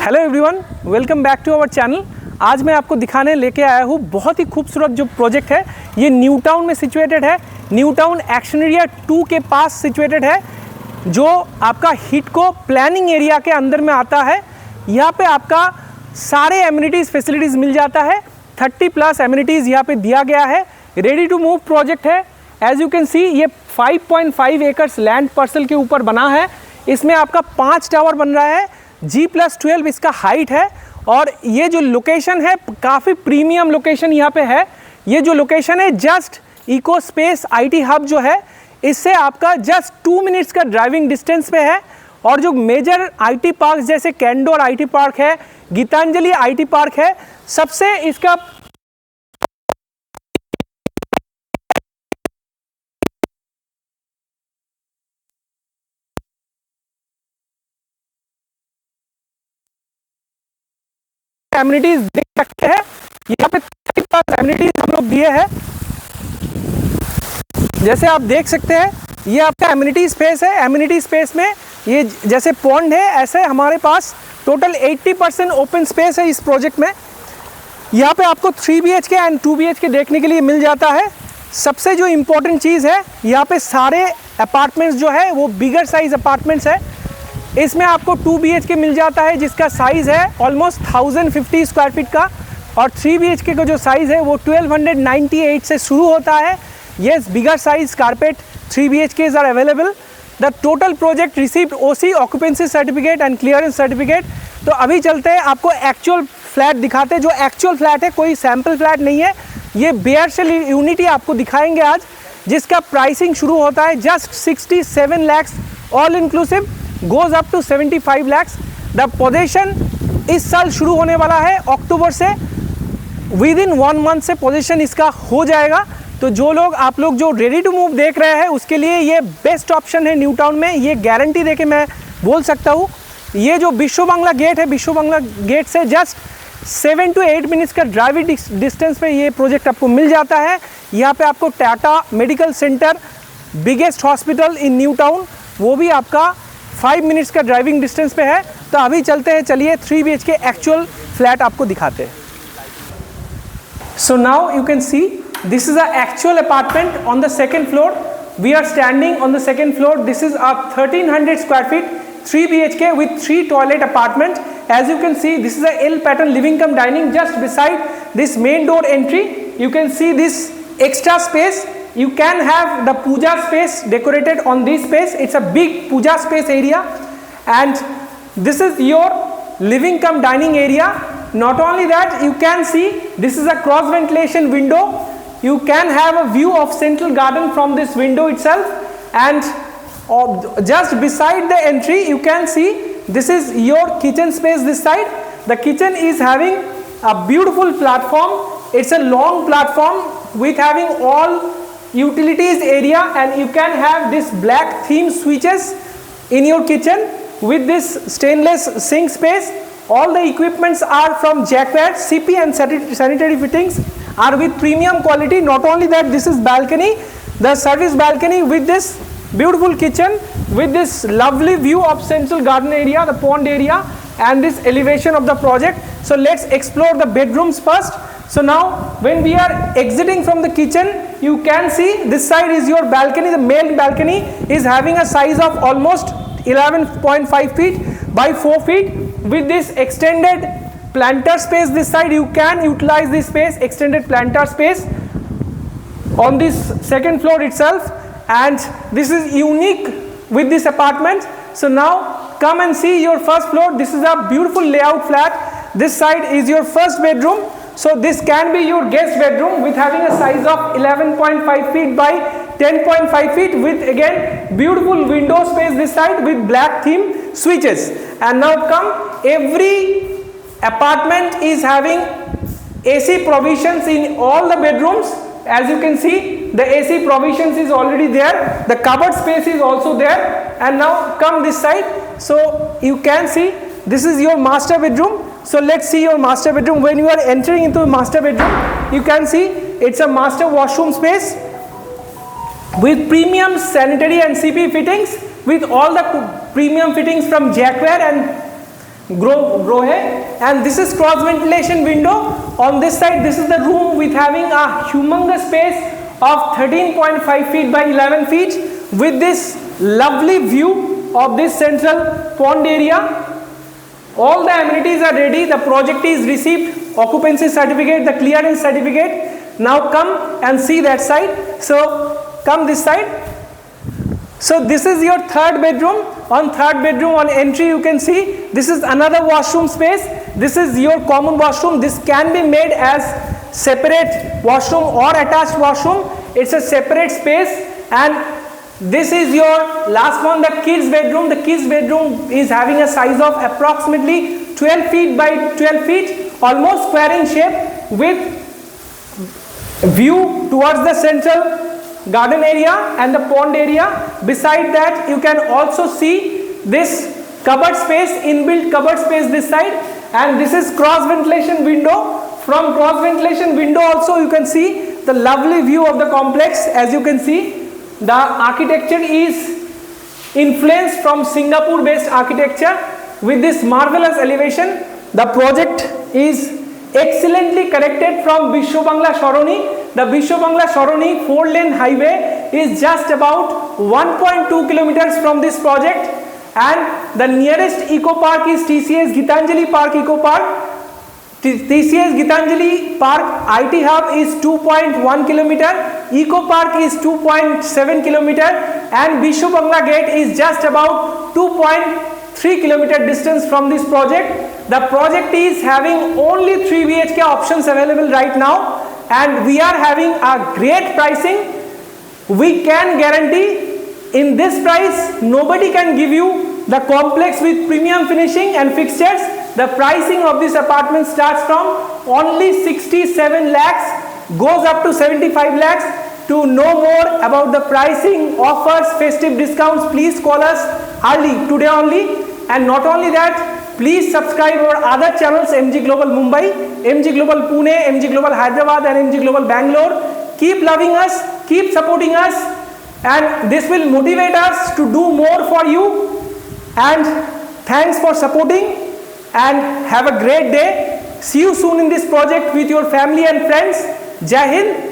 Hello everyone, welcome back to our channel. आज मैं आपको दिखाने लेके आया हूँ बहुत ही खूबसूरत जो प्रोजेक्ट है। ये न्यू टाउन में सिचुएटेड है। न्यू टाउन एक्शन एरिया 2 के पास सिचुएटेड है, जो आपका हिडको प्लानिंग एरिया के अंदर में आता है। यहाँ पे आपका सारे एमिनिटीज़ फैसिलिटीज़ मिल जाता है। 30+ एमिनिटीज़ यहाँ पे दिया गया है। रेडी टू मूव प्रोजेक्ट है। एज यू कैन सी, ये 5.5 एकर्स लैंड पार्सल के ऊपर बना है। इसमें आपका 5 टावर बन रहा है। G+12 इसका हाइट है। और ये जो लोकेशन है काफ़ी प्रीमियम लोकेशन यहाँ पे है। ये जो लोकेशन है just echo space IT hub जो है, इससे आपका जस्ट 2 मिनट्स का ड्राइविंग डिस्टेंस पे है। और जो मेजर IT पार्क जैसे कैंडोर IT पार्क है, गीतांजलि IT पार्क है, सबसे इसका एमिनिटीज देख सकते हैं। यहाँ पे 30+ एमिनिटीज हम लोग दिए हैं। जैसे आप देख सकते हैं, ये आपका एमिनिटी स्पेस है। एमिनिटी स्पेस में ये जैसे पॉन्ड है, ऐसे हमारे पास टोटल 80% ओपन स्पेस है इस प्रोजेक्ट में। यहाँ पे आपको 3 BHK एंड 2 BHK देखने के लिए मिल जाता है। सबसे जो इम्पोर्टेंट चीज़ है, यहाँ पे सारे अपार्टमेंट्स जो है वो बिगर साइज अपार्टमेंट्स है। इसमें आपको 2 BHK मिल जाता है, जिसका साइज़ है ऑलमोस्ट 1050 स्क्वायर फीट का। और 3 BHK का जो साइज़ है वो 1298 से शुरू होता है। Yes, bigger size carpet 3 BHKs are available. The total project received OC occupancy certificate and clearance certificate. तो अभी चलते हैं, आपको एक्चुअल फ्लैट दिखाते हैं। जो एक्चुअल फ्लैट है, कोई सैम्पल फ्लैट नहीं है। ये बेयर सेल यूनिटी आपको दिखाएंगे आज, जिसका प्राइसिंग शुरू होता है just 67 lakhs all inclusive, goes up to 75 lakhs। The possession इस साल शुरू होने वाला है अक्टूबर से। विद इन 1 मंथ से पोजीशन इसका हो जाएगा। तो जो लोग आप लोग जो रेडी टू मूव देख रहे हैं, उसके लिए ये बेस्ट ऑप्शन है न्यू टाउन में। ये गारंटी देके मैं बोल सकता हूँ। ये जो विश्व बांग्ला गेट है, विश्व बांग्ला गेट से जस्ट 7 to 8 मिनट्स का ड्राइविंग डिस्टेंस पे ये प्रोजेक्ट आपको मिल जाता है। यहाँ पे आपको Tata medical centre, biggest hospital in new town, वो भी आपका 5 मिनट्स का ड्राइविंग डिस्टेंस पे है। तो अभी चलते हैं, चलिए 3 BHK एक्चुअल फ्लैट आपको दिखाते हैं। So now you can see, this is an actual apartment on the 2nd floor. We are standing on the 2nd floor. This is a 1300 square feet 3 BHK with 3 toilet apartment. As you can see, this is a L pattern living cum dining. Just beside this main door entry, you can see this extra space. You can have the puja space decorated on this space. It's a big puja space area, and this is your living cum dining area. Not only that, you can see this is a cross ventilation window. You can have a view of central garden from this window itself. And just beside the entry, you can see this is your kitchen space this side. The kitchen is having a beautiful platform. It's a long platform with having all utilities area, and you can have this black theme switches in your kitchen with this stainless sink space. All the equipments are from Jacquard. CP and sanitary fittings are with premium quality. Not only that, this is balcony, the service balcony with this beautiful kitchen with this lovely view of central garden area, the pond area, and this elevation of the project. So let's explore the bedrooms first. So now when we are exiting from the kitchen, you can see this side is your balcony. The male balcony is having a size of almost 11.5 feet by 4 feet with this extended planter space. This side you can utilize this space, extended planter space on this 2nd floor itself, and this is unique with this apartment. So now come and see your 1st floor. This is a beautiful layout flat. This side is your 1st bedroom. So this can be your guest bedroom with having a size of 11.5 feet by 10.5 feet with again beautiful window space this side with black theme switches. And now come, every apartment is having AC provisions in all the bedrooms. As you can see, the AC provisions is already there. The cupboard space is also there. And now come this side. So you can see this is your master bedroom. So let's see your master bedroom. When you are entering into the master bedroom, you can see it's a master washroom space with premium sanitary and CP fittings, with all the premium fittings from Jacquard and grow hai. And this is cross ventilation window. On this side, this is the room with having a humongous space of 13.5 feet by 11 feet with this lovely view of this central pond area. All the amenities are ready. The project is received occupancy certificate, the clearance certificate. Now come and see that side. So come this side. So this is your third bedroom. On third bedroom, on entry, you can see this is another washroom space. This is your common washroom. This can be made as separate washroom or attached washroom. It's a separate space. And this is your last one, the kids bedroom. The kids bedroom is having a size of approximately 12 feet by 12 feet, almost square in shape, with view towards the central garden area and the pond area. Beside that, you can also see this cupboard space, inbuilt cupboard space this side, and this is cross ventilation window. From cross ventilation window also you can see the lovely view of the complex. As you can see, the architecture is influenced from Singapore based architecture with this marvelous elevation. The project is excellently connected from Bisho Bangla Sharoni. The Bisho Bangla Sharoni 4-lane highway is just about 1.2 kilometers from this project, and the nearest eco park is TCS Gitanjali Park Eco Park. TCS Gitanjali Park IT Hub is 2.1 kilometer, Eco Park is 2.7 kilometer, and Bisho Bangla Gate is just about 2.3 kilometer distance from this project. The project is having only 3 BHK options available right now, and we are having a great pricing. We can guarantee in this price nobody can give you the complex with premium finishing and fixtures. The pricing of this apartment starts from only 67 lakhs, goes up to 75 lakhs. To know more about the pricing, offers, festive discounts, please call us early, today only. And not only that, please subscribe our other channels, MG Global Mumbai, MG Global Pune, MG Global Hyderabad, and MG Global Bangalore. Keep loving us, keep supporting us, and this will motivate us to do more for you. And thanks for supporting, and have a great day. See you soon in this project with your family and friends. Jai Hind.